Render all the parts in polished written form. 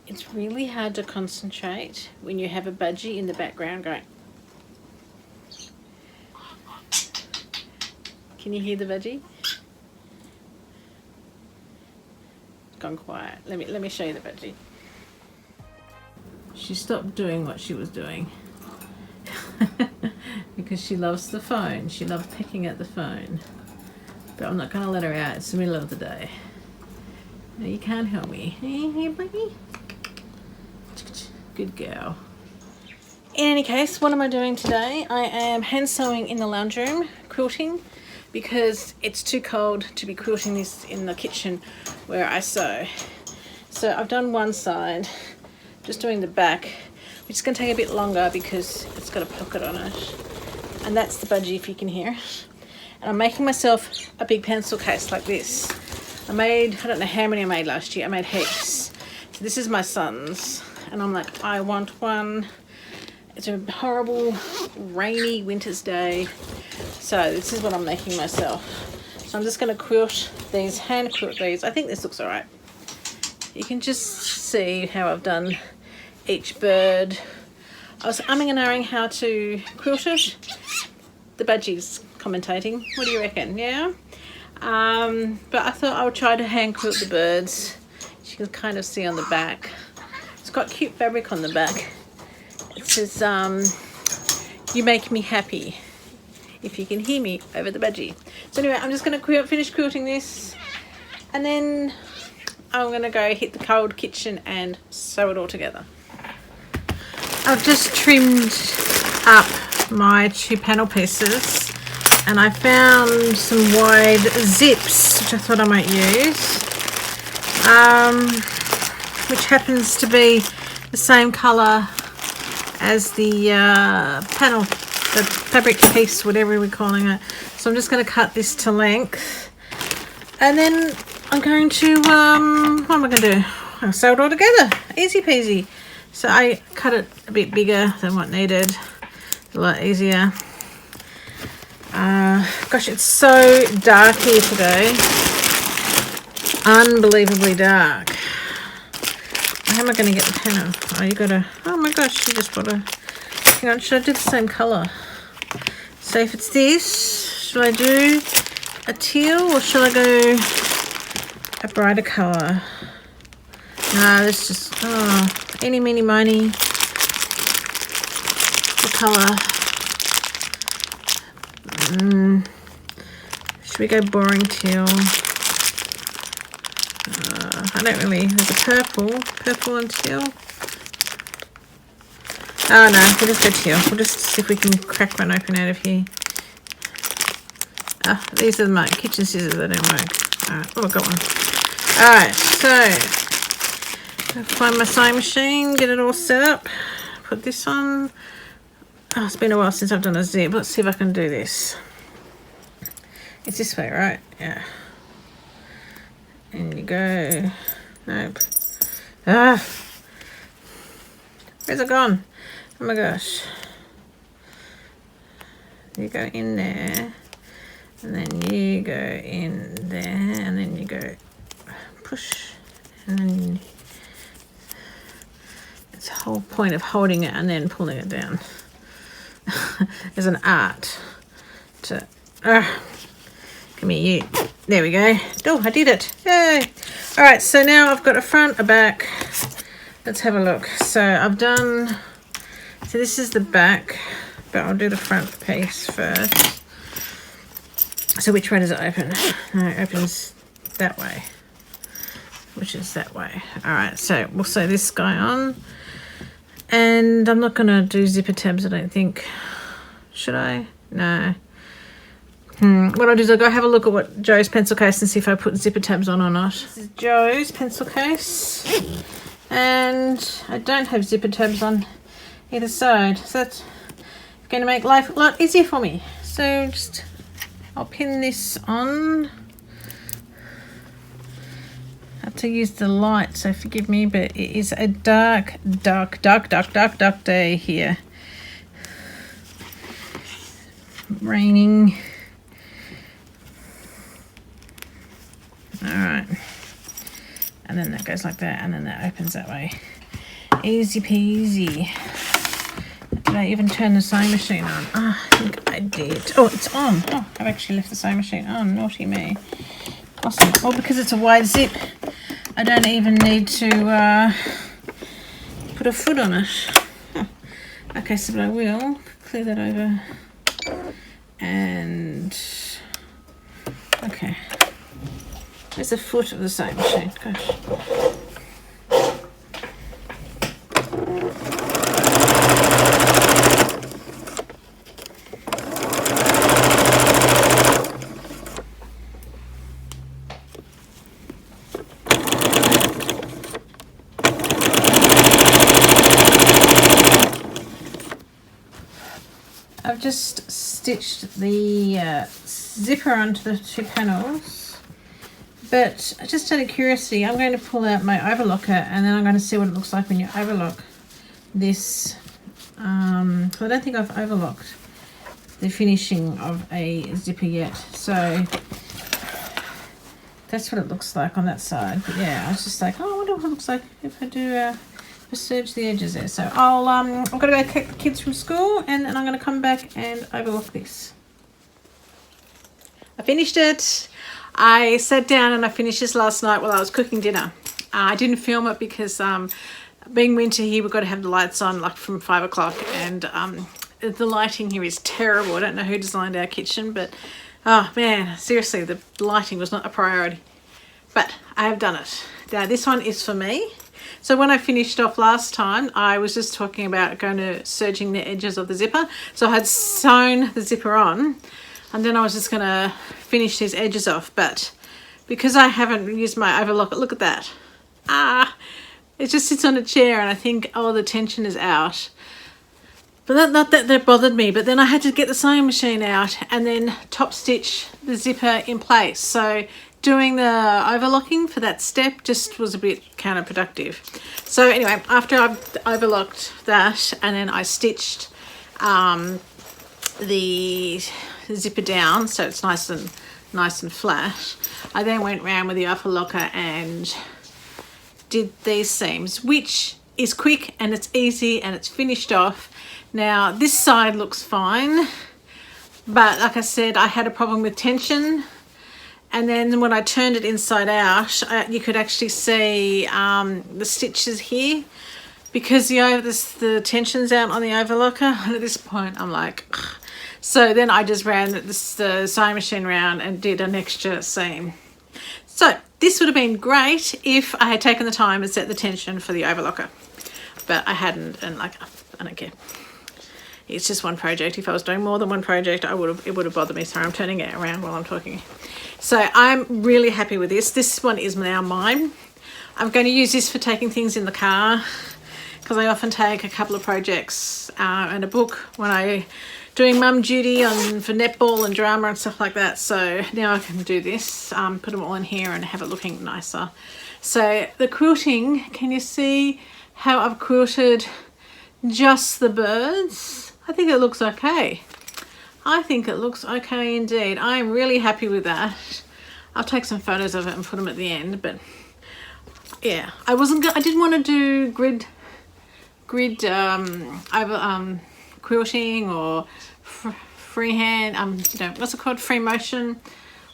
It's really hard to concentrate when you have a budgie in the background going. Can you hear the budgie? Gone quiet. Let me show you the budgie. She stopped doing what she was doing because she loves the phone. She loves pecking at the phone. But I'm not going to let her out. It's the middle of the day. No, you can't help me. Hey, buddy. Good girl. In any case, what am I doing today? I am hand sewing in the lounge room, quilting, because it's too cold to be quilting this in the kitchen where I sew. So I've done one side, just doing the back, which is going to take a bit longer because it's got a pocket on it. And that's the budgie, if you can hear it. And I'm making myself a big pencil case like this. I don't know how many I made last year. I made heaps. So this is my son's. And I'm like, I want one. It's a horrible, rainy winter's day. So this is what I'm making myself. So I'm just going to quilt these, hand quilt these. I think this looks all right. You can just see how I've done each bird. I was umming and ahhing how to quilt it. The budgies commentating. What do you reckon? Yeah? But I thought I would try to hand quilt the birds. You can kind of see on the back. It's got cute fabric on the back. It says, you make me happy, if you can hear me over the budgie. So anyway, I'm just going to finish quilting this, and then I'm going to go hit the cold kitchen and sew it all together. I've just trimmed up my 2 panel pieces, and I found some wide zips, which I thought I might use. Which happens to be the same colour as the panel, the fabric piece, whatever we're calling it. So I'm just going to cut this to length, and then I'm going to, what am I going to do? I'll sew it all together, easy peasy. So I cut it a bit bigger than what needed, a lot easier. Gosh, it's so dark here today, unbelievably dark. How am I going to get the pen off? Oh, you got to, oh my gosh, you just bought a, hang on, should I do the same colour? So if it's this, should I do a teal or should I go a brighter colour? No, let's just, oh, eeny, meeny, miny, the colour. Should we go boring teal? I don't really, there's a purple and teal. Oh no, we'll just go teal. We'll just see if we can crack one open out of here. Ah, these are my kitchen scissors, they don't work. Alright, oh, I got one. Alright, so, find my sewing machine, get it all set up, put this on. Oh, it's been a while since I've done a zip. Let's see if I can do this. It's this way, right? Yeah. And you go, nope. Ah, where's it gone? Oh my gosh. You go in there, and then you go in there, and then you go push, and then it's the whole point of holding it and then pulling it down. There's an art to, come here, you. There we go. Oh, I did it. Yay. All right, so now I've got a front, a back. Let's have a look. So I've done, so this is the back, but I'll do the front piece first. So which way does it open? No, it opens that way, which is that way. All right, so we'll sew this guy on. And I'm not going to do zipper tabs, I don't think. Should I? No. What I'll do is I'll go have a look at what Joe's pencil case and see if I put zipper tabs on or not. This is Joe's pencil case. And I don't have zipper tabs on either side. So that's going to make life a lot easier for me. So just, I'll pin this on. I have to use the light, so forgive me, but it is a dark day here. Raining. All right, and then that goes like that, and then that opens that way. Easy peasy. Did I even turn the sewing machine on? Oh, I think I did. Oh, it's on. Oh, I've actually left the sewing machine on. Naughty me. Awesome. Well, because it's a wide zip, I don't even need to put a foot on it. Huh. Okay, so but I will clear that over. And okay. There's the foot of the sewing machine. Gosh. I've just stitched the zipper onto the two panels, but just out of curiosity, I'm going to pull out my overlocker and then I'm going to see what it looks like when you overlock this. So I don't think I've overlocked the finishing of a zipper yet, so that's what it looks like on that side. But yeah, I was just like, oh, I wonder what it looks like if I do serge the edges there. So I'm gonna go collect the kids from school and then I'm gonna come back and overlock this. I finished it. I sat down and I finished this last night while I was cooking dinner. I didn't film it because being winter here, we've got to have the lights on like from 5 o'clock, and the lighting here is terrible. I don't know who designed our kitchen, but oh man, seriously, the lighting was not a priority. But I have done it. Now this one is for me. So when I finished off last time, I was just talking about going to serging the edges of the zipper. So I had sewn the zipper on and then I was just going to finish these edges off. But because I haven't used my overlock, look at that. It just sits on a chair and I think, oh, the tension is out. But not that that bothered me, but then I had to get the sewing machine out and then top stitch the zipper in place. So doing the overlocking for that step just was a bit counterproductive. So anyway, after I've overlocked that and then I stitched the zipper down so it's nice and flat, I then went round with the overlocker and did these seams, which is quick and it's easy and it's finished off. Now this side looks fine, but like I said, I had a problem with tension, and then when I turned it inside out, you could actually see the stitches here because the tension's out on the overlocker. And at this point I'm like, ugh. So then I just ran the sewing machine around and did an extra seam. So this would have been great if I had taken the time and set the tension for the overlocker, but I hadn't, and like, I don't care. It's just one project. If I was doing more than one project, it would have bothered me. Sorry, I'm turning it around while I'm talking. So I'm really happy with this. This one is now mine. I'm going to use this for taking things in the car because I often take a couple of projects and a book when I doing mum duty for netball and drama and stuff like that. So now I can do this, put them all in here and have it looking nicer. So the quilting, can you see how I've quilted just the birds? I think it looks okay. I think it looks okay indeed. I am really happy with that. I'll take some photos of it and put them at the end, but yeah, I didn't want to do grid quilting or freehand, what's it called, free motion.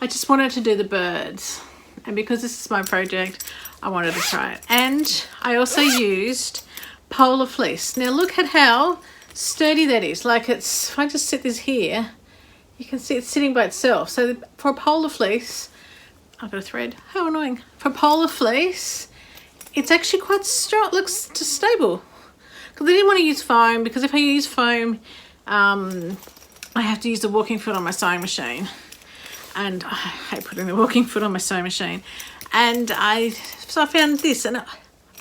I just wanted to do the birds, and because this is my project, I wanted to try it. And I also used polar fleece. Now look at how sturdy that is. Like, it's, if I just sit this here, you can see it's sitting by itself. So for a polar fleece, I've got a thread, how annoying. For polar fleece, it's actually quite strong, it looks just stable. Because I didn't want to use foam, because if I use foam, I have to use the walking foot on my sewing machine. And I hate putting the walking foot on my sewing machine. And so I found this, and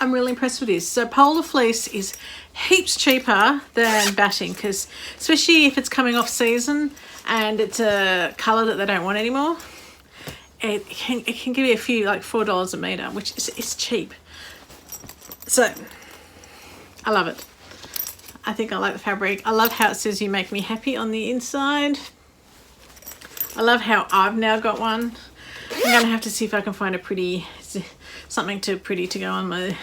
I'm really impressed with this. So polar fleece is heaps cheaper than batting, because especially if it's coming off season and it's a colour that they don't want anymore, it can give you a few, like $4 a metre, which is cheap. So I love it. I think I like the fabric. I love how it says "you make me happy" on the inside. I love how I've now got one. I'm gonna have to see if I can find something too pretty to go on my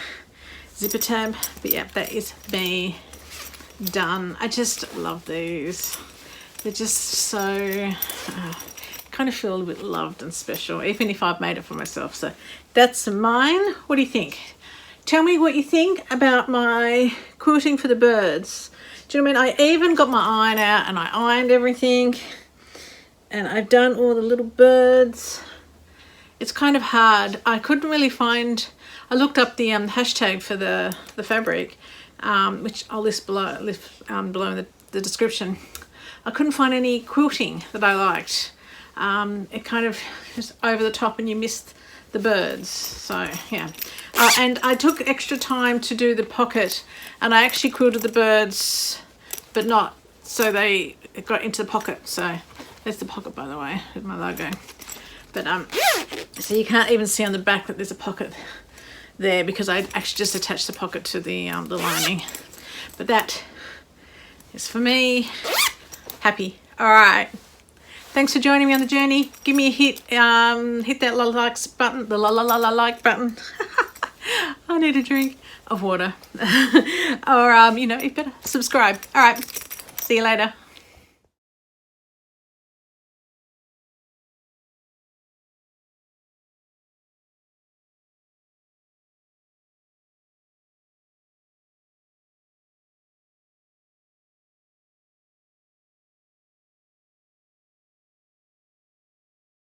zipper tab. But yeah, that is me done. I just love these. They're just so kind of feel a bit loved and special, even if I've made it for myself. So that's mine. What do you think? Tell me what you think about my quilting for the birds. Do you know what I mean? I even got my iron out and I ironed everything, and I've done all the little birds. It's kind of hard. I couldn't really find, I looked up the hashtag for the fabric, which I'll list below, below in the description. I couldn't find any quilting that I liked. It kind of is over the top and you missed the birds. So yeah. And I took extra time to do the pocket, and I actually quilted the birds, but not so they got into the pocket. So there's the pocket, by the way, with my logo. But so you can't even see on the back that there's a pocket there, because I actually just attached the pocket to the lining. But that is for me. Happy. All right. Thanks for joining me on the journey. Give me a hit. Hit that likes button. The like button. I need a drink of water. Or you know, you better subscribe. All right. See you later.